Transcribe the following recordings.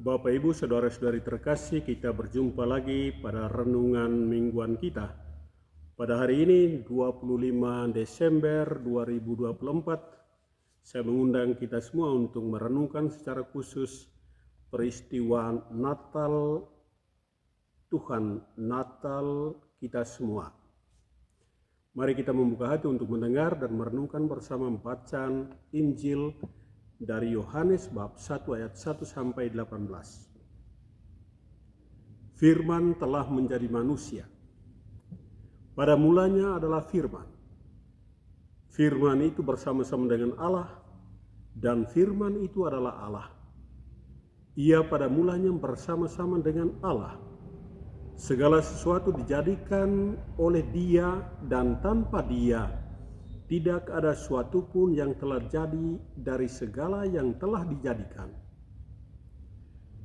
Bapak Ibu Saudara-saudari terkasih, kita berjumpa lagi pada renungan mingguan kita. Pada hari ini 25 Desember 2024, saya mengundang kita semua untuk merenungkan secara khusus peristiwa Natal Tuhan, Natal kita semua. Mari kita membuka hati untuk mendengar dan merenungkan bersama bacaan Injil dari Yohanes bab 1 ayat 1 sampai 18. Firman telah menjadi manusia. Pada mulanya adalah Firman. Firman itu bersama-sama dengan Allah, dan Firman itu adalah Allah. Ia pada mulanya bersama-sama dengan Allah. Segala sesuatu dijadikan oleh Dia, dan tanpa Dia tidak ada suatu pun yang telah jadi dari segala yang telah dijadikan.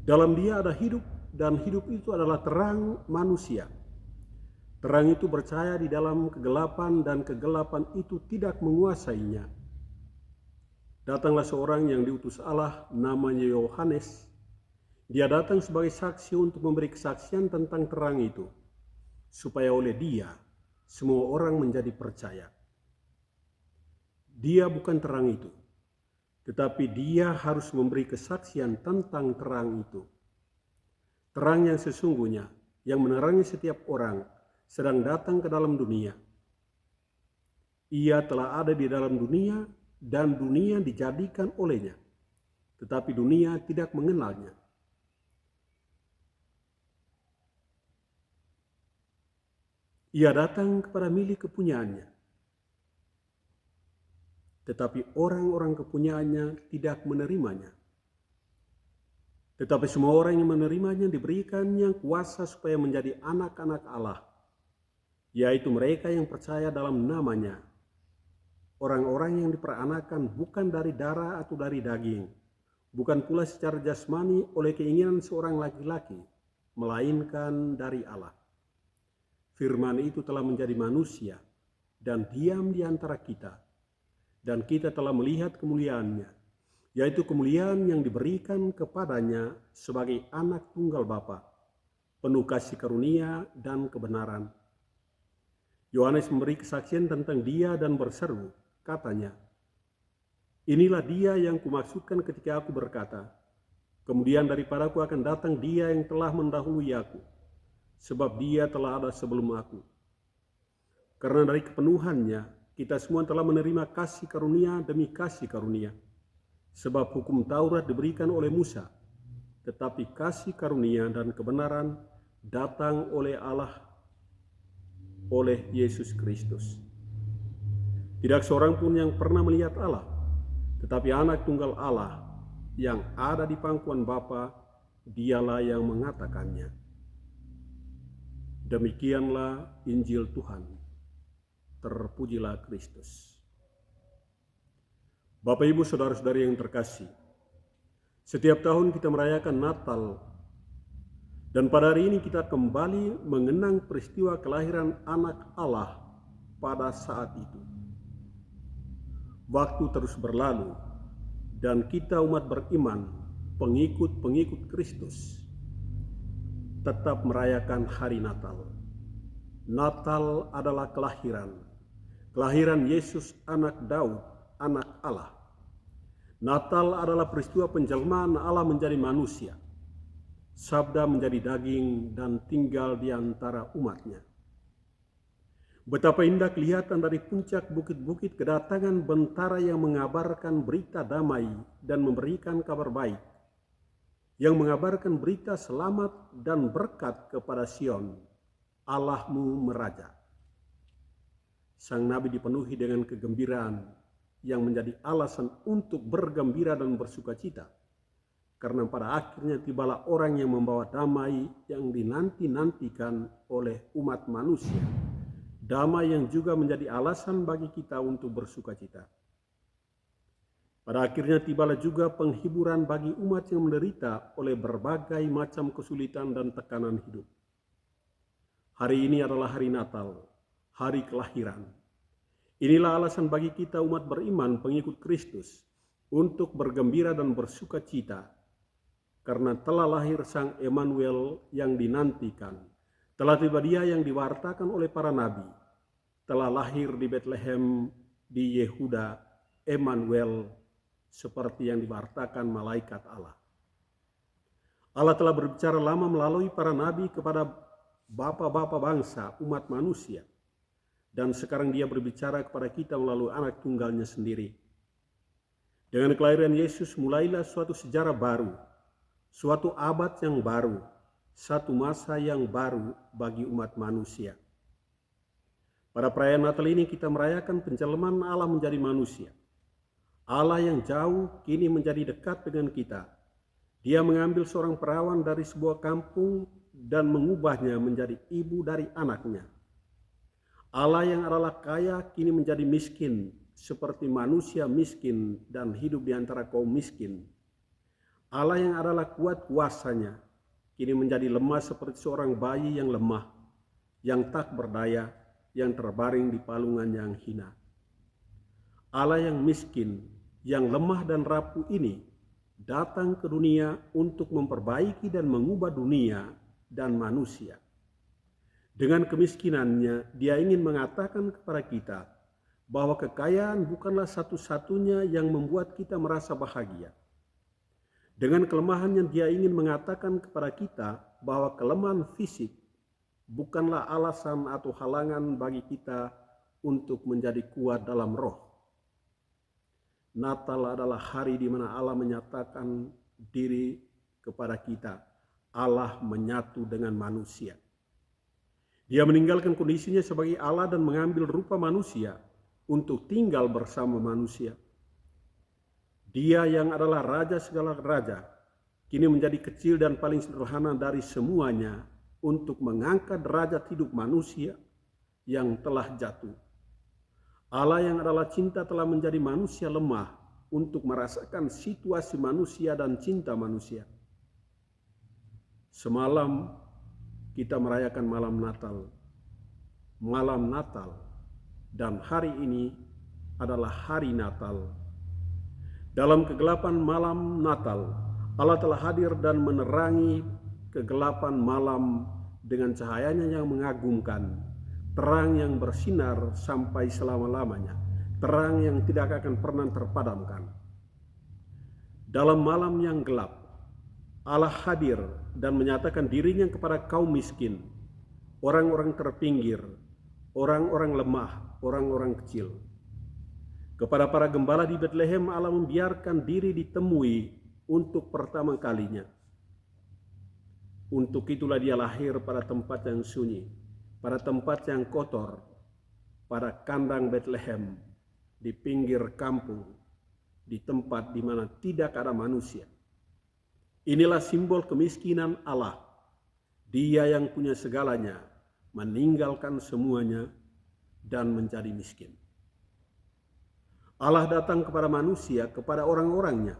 Dalam Dia ada hidup, dan hidup itu adalah terang manusia. Terang itu bercahaya di dalam kegelapan, dan kegelapan itu tidak menguasainya. Datanglah seorang yang diutus Allah, namanya Yohanes. Dia datang sebagai saksi untuk memberi kesaksian tentang terang itu, supaya oleh Dia semua orang menjadi percaya. Dia bukan terang itu, tetapi Dia harus memberi kesaksian tentang terang itu. Terang yang sesungguhnya, yang menerangi setiap orang, sedang datang ke dalam dunia. Ia telah ada di dalam dunia, dan dunia dijadikan olehnya, tetapi dunia tidak mengenalnya. Ia datang kepada milik kepunyaannya, tetapi orang-orang kepunyaannya tidak menerimanya. Tetapi semua orang yang menerimanya diberikannya kuasa supaya menjadi anak-anak Allah, yaitu mereka yang percaya dalam namanya. Orang-orang yang diperanakan bukan dari darah atau dari daging, bukan pula secara jasmani oleh keinginan seorang laki-laki, melainkan dari Allah. Firman itu telah menjadi manusia dan diam di antara kita, dan kita telah melihat kemuliaannya, yaitu kemuliaan yang diberikan kepadanya sebagai anak tunggal Bapa, penuh kasih karunia dan kebenaran. Yohanes memberi kesaksian tentang Dia dan berseru, katanya, "Inilah Dia yang kumaksudkan ketika aku berkata, kemudian daripadaku akan datang Dia yang telah mendahului aku, sebab Dia telah ada sebelum aku." Karena dari kepenuhannya, kita semua telah menerima kasih karunia demi kasih karunia. Sebab hukum Taurat diberikan oleh Musa, tetapi kasih karunia dan kebenaran datang oleh Allah, oleh Yesus Kristus. Tidak seorang pun yang pernah melihat Allah, tetapi anak tunggal Allah yang ada di pangkuan Bapa, Dialah yang mengatakannya. Demikianlah Injil Tuhan. Terpujilah Kristus. Bapak Ibu Saudara-saudari yang terkasih, setiap tahun kita merayakan Natal, dan pada hari ini kita kembali mengenang peristiwa kelahiran anak Allah pada saat itu. Waktu terus berlalu, dan kita umat beriman, pengikut-pengikut Kristus, tetap merayakan hari Natal. Natal adalah kelahiran Yesus anak Daud, anak Allah. Natal adalah peristiwa penjelmaan Allah menjadi manusia. Sabda menjadi daging dan tinggal di antara umatnya. Betapa indah kelihatan dari puncak bukit-bukit kedatangan bentara yang mengabarkan berita damai dan memberikan kabar baik, yang mengabarkan berita selamat dan berkat kepada Sion, Allahmu meraja. Sang Nabi dipenuhi dengan kegembiraan yang menjadi alasan untuk bergembira dan bersuka cita, karena pada akhirnya tibalah orang yang membawa damai yang dinanti-nantikan oleh umat manusia, damai yang juga menjadi alasan bagi kita untuk bersuka cita. Pada akhirnya tibalah juga penghiburan bagi umat yang menderita oleh berbagai macam kesulitan dan tekanan hidup. Hari ini adalah hari Natal, hari kelahiran. Inilah alasan bagi kita umat beriman pengikut Kristus untuk bergembira dan bersuka cita, karena telah lahir Sang Emmanuel yang dinantikan. Telah tiba Dia yang diwartakan oleh para nabi. Telah lahir di Betlehem di Yehuda, Emmanuel, seperti yang diwartakan malaikat Allah. Allah telah berbicara lama melalui para nabi kepada bapak-bapak bangsa, umat manusia. Dan sekarang Dia berbicara kepada kita melalui anak tunggalnya sendiri. Dengan kelahiran Yesus mulailah suatu sejarah baru, suatu abad yang baru, satu masa yang baru bagi umat manusia. Pada perayaan Natal ini kita merayakan penceleman Allah menjadi manusia. Allah yang jauh kini menjadi dekat dengan kita. Dia mengambil seorang perawan dari sebuah kampung dan mengubahnya menjadi ibu dari anaknya. Allah yang adalah kaya kini menjadi miskin, seperti manusia miskin dan hidup di antara kaum miskin. Allah yang adalah kuat kuasanya kini menjadi lemah seperti seorang bayi yang lemah, yang tak berdaya, yang terbaring di palungan yang hina. Allah yang miskin, yang lemah dan rapuh ini datang ke dunia untuk memperbaiki dan mengubah dunia dan manusia. Dengan kemiskinannya, Dia ingin mengatakan kepada kita bahwa kekayaan bukanlah satu-satunya yang membuat kita merasa bahagia. Dengan kelemahannya, Dia ingin mengatakan kepada kita bahwa kelemahan fisik bukanlah alasan atau halangan bagi kita untuk menjadi kuat dalam roh. Natal adalah hari di mana Allah menyatakan diri kepada kita. Allah menyatu dengan manusia. Dia meninggalkan kondisinya sebagai Allah dan mengambil rupa manusia untuk tinggal bersama manusia. Dia yang adalah raja segala raja, kini menjadi kecil dan paling sederhana dari semuanya untuk mengangkat derajat hidup manusia yang telah jatuh. Allah yang adalah cinta telah menjadi manusia lemah untuk merasakan situasi manusia dan cinta manusia. Semalam kita merayakan malam Natal, dan hari ini adalah hari Natal. Dalam kegelapan malam Natal, Allah telah hadir dan menerangi kegelapan malam dengan cahayanya yang mengagumkan, terang yang bersinar sampai selama-lamanya, terang yang tidak akan pernah terpadamkan. Dalam malam yang gelap, Allah hadir dan menyatakan dirinya kepada kaum miskin, orang-orang terpinggir, orang-orang lemah, orang-orang kecil. Kepada para gembala di Betlehem, Allah membiarkan diri ditemui untuk pertama kalinya. Untuk itulah Dia lahir pada tempat yang sunyi, pada tempat yang kotor, pada kandang Betlehem, di pinggir kampung, di tempat di mana tidak ada manusia. Inilah simbol kemiskinan Allah. Dia yang punya segalanya, meninggalkan semuanya dan menjadi miskin. Allah datang kepada manusia, kepada orang-orangnya,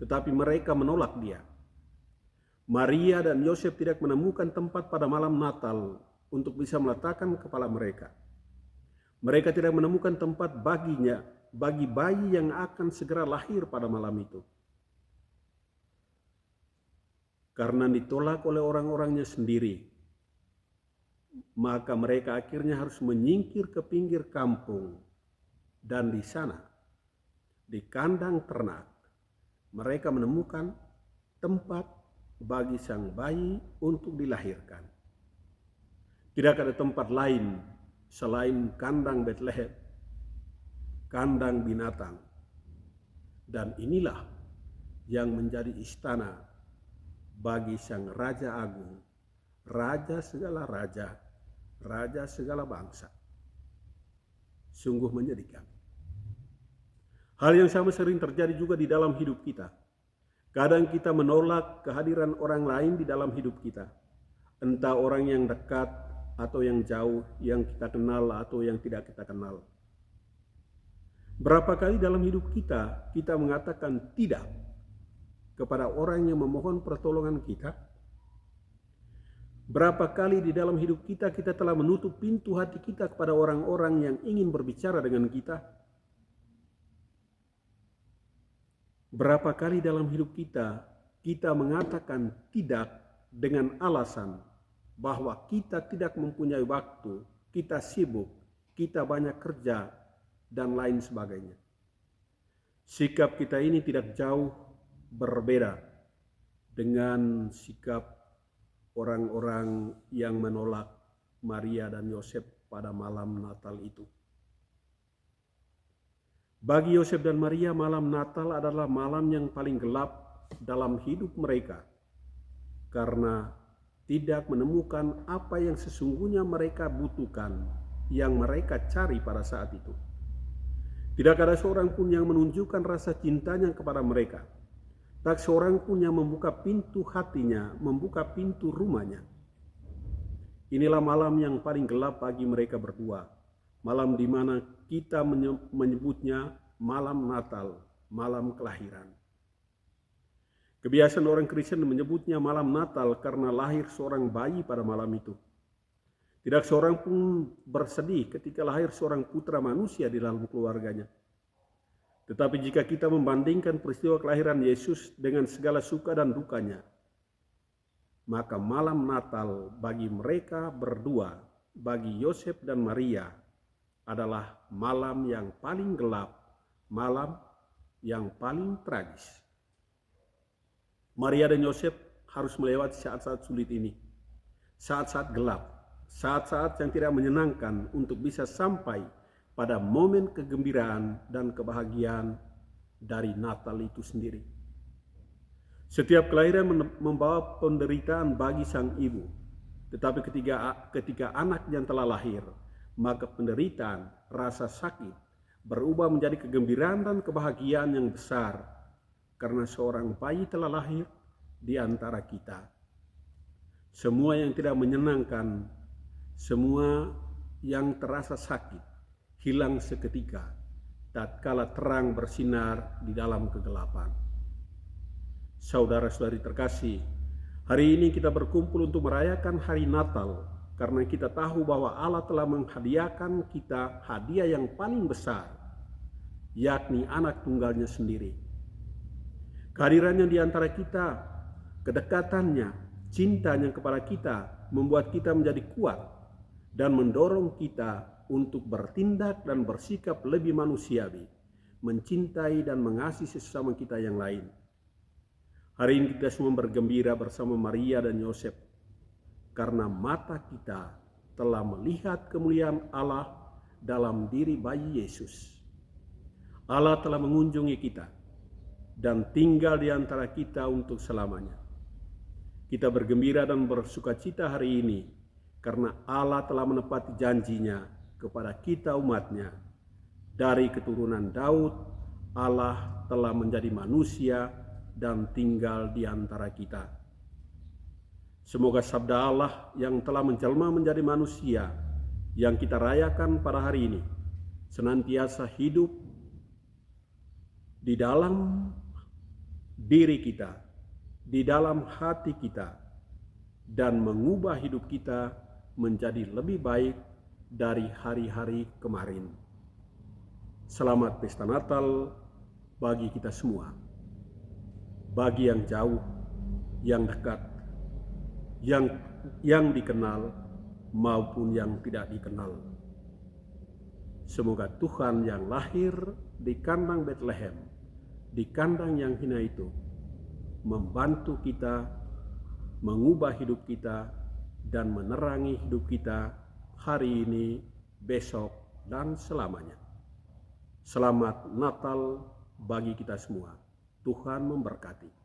tetapi mereka menolak Dia. Maria dan Yosef tidak menemukan tempat pada malam Natal untuk bisa meletakkan kepala mereka. Mereka tidak menemukan tempat baginya, bagi bayi yang akan segera lahir pada malam itu. Karena ditolak oleh orang-orangnya sendiri, maka mereka akhirnya harus menyingkir ke pinggir kampung. Dan di sana, di kandang ternak, mereka menemukan tempat bagi sang bayi untuk dilahirkan. Tidak ada tempat lain selain kandang Betlehem, kandang binatang. Dan inilah yang menjadi istana bagi sang Raja Agung, Raja segala raja, Raja segala bangsa. Sungguh menyedihkan. Hal yang sama sering terjadi juga di dalam hidup kita. Kadang kita menolak kehadiran orang lain di dalam hidup kita. Entah orang yang dekat atau yang jauh, yang kita kenal atau yang tidak kita kenal. Berapa kali dalam hidup kita, kita mengatakan tidak kepada orang yang memohon pertolongan kita? Berapa kali di dalam hidup kita, kita telah menutup pintu hati kita kepada orang-orang yang ingin berbicara dengan kita? Berapa kali dalam hidup kita, kita mengatakan tidak dengan alasan bahwa kita tidak mempunyai waktu, kita sibuk, kita banyak kerja, dan lain sebagainya. Sikap kita ini tidak jauh berbeda dengan sikap orang-orang yang menolak Maria dan Yosef pada malam Natal itu. Bagi Yosef dan Maria, malam Natal adalah malam yang paling gelap dalam hidup mereka, karena tidak menemukan apa yang sesungguhnya mereka butuhkan, yang mereka cari pada saat itu. Tidak ada seorang pun yang menunjukkan rasa cintanya kepada mereka. Tak seorang pun yang membuka pintu hatinya, membuka pintu rumahnya. Inilah malam yang paling gelap bagi mereka berdua. Malam di mana kita menyebutnya malam Natal, malam kelahiran. Kebiasaan orang Kristen menyebutnya malam Natal karena lahir seorang bayi pada malam itu. Tidak seorang pun bersedih ketika lahir seorang putra manusia di dalam keluarganya. Tetapi jika kita membandingkan peristiwa kelahiran Yesus dengan segala suka dan dukanya, maka malam Natal bagi mereka berdua, bagi Yosef dan Maria, adalah malam yang paling gelap, malam yang paling tragis. Maria dan Yosef harus melewati saat-saat sulit ini, saat-saat gelap, saat-saat yang tidak menyenangkan untuk bisa sampai pada momen kegembiraan dan kebahagiaan dari Natal itu sendiri. Setiap kelahiran membawa penderitaan bagi sang ibu, tetapi ketika anak yang telah lahir, maka penderitaan, rasa sakit berubah menjadi kegembiraan dan kebahagiaan yang besar, karena seorang bayi telah lahir di antara kita. Semua yang tidak menyenangkan, semua yang terasa sakit, hilang seketika tatkala terang bersinar di dalam kegelapan. Saudara-saudari terkasih, hari ini kita berkumpul untuk merayakan hari Natal karena kita tahu bahwa Allah telah menghadiahkan kita hadiah yang paling besar, yakni anak tunggalnya sendiri. Kehadirannya di antara kita, kedekatannya, cintanya kepada kita membuat kita menjadi kuat dan mendorong kita untuk bertindak dan bersikap lebih manusiawi, mencintai dan mengasihi sesama kita yang lain. Hari ini kita semua bergembira bersama Maria dan Yosef karena mata kita telah melihat kemuliaan Allah dalam diri bayi Yesus. Allah telah mengunjungi kita dan tinggal di antara kita untuk selamanya. Kita bergembira dan bersukacita hari ini karena Allah telah menepati janjinya kepada kita umatnya. Dari keturunan Daud, Allah telah menjadi manusia dan tinggal di antara kita. Semoga sabda Allah yang telah menjelma menjadi manusia yang kita rayakan pada hari ini senantiasa hidup di dalam diri kita, di dalam hati kita, dan mengubah hidup kita menjadi lebih baik dari hari-hari kemarin. Selamat Pesta Natal bagi kita semua, bagi yang jauh, yang dekat, yang dikenal maupun yang tidak dikenal. Semoga Tuhan yang lahir di kandang Bethlehem, di kandang yang hina itu, membantu kita, mengubah hidup kita, dan menerangi hidup kita hari ini, besok, dan selamanya. Selamat Natal bagi kita semua. Tuhan memberkati.